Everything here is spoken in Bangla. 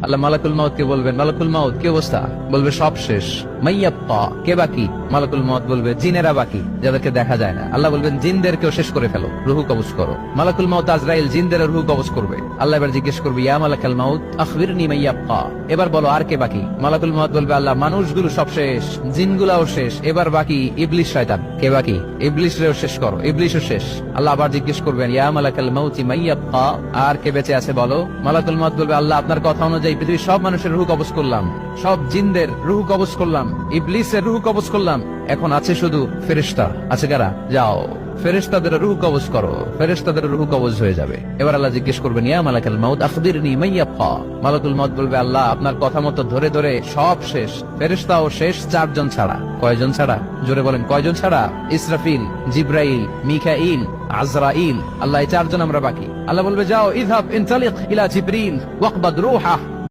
আল্লাহ মালাকুল মাউত কে বলবেন, মালাকুল মাউত কি অবস্থা? বলবে সব শেষ। মাইয়াব্বা, কে বাকি? মালাকুল মাউত বলবে জিনেরা বাকি, যাদেরকে দেখা যায় না। আল্লাহ বলবেন জিনদেরকেও শেষ করে ফেলো, রুহু কবজ করো। মালাকুল মাউত আজরাইল জিনদের রুহু কবজ করবে। আল্লাহ এবার জিজ্ঞেস করবে, ইয়া মালাকাল মাউত আখবিরনি মাইয়াব্বা, এবার বলো আর কে বাকি? মালাকুল মাউত বলবে, আল্লাহ মানুষগুলো সব শেষ, জিনগুলাও শেষ, এবার বাকি ইবলিস শয়তান। কে বাকি? ইবলিসরেও শেষ করো, ইবলিসও শেষ। আল্লাহ আবার জিজ্ঞেস করবেন, ইয়া মালাকাল মাউতি মাইয়াব্বা, আর কে বেঁচে আছে বলো? মালাকুল মাউত বলবে, আল্লাহ আপনার কথা অনুযায়ী পৃথিবীর সব মানুষের রুহু কবজ করলাম, সব জিনদের রুহু কবজ করলাম, ইবলিসের রুহু কবজ করলাম, এখন আছে শুধু ফেরেশতা। আছে কারা? যাও ফেরেশতাদের রুহু কবজ করো। ফেরেশতাদের রুহু কবজ হয়ে যাবে। এবার আল্লাহ জিজ্ঞেস করবেন, ইয়া মালাকাল মাউত আখবিরনি মাইয়াব্বা। মালাকুল মাউত বলবে, আল্লাহ আপনার কথা মতো ধরে ধরে সব শেষ, ফেরেশতাও শেষ, 4 জন ছাড়া। কয়জন ছাড়া? জোরে বলেন, কয়জন ছাড়া? ইসরাফিল, জিব্রাইল, মিকাইল, আজরাইল। আল্লাহ এই 4 জন আমরা বাকি। আল্লাহ বলবে, যাও ইযহাব ইনতালিক ইলা জিবরিল ওয়াকবাদ রূহা।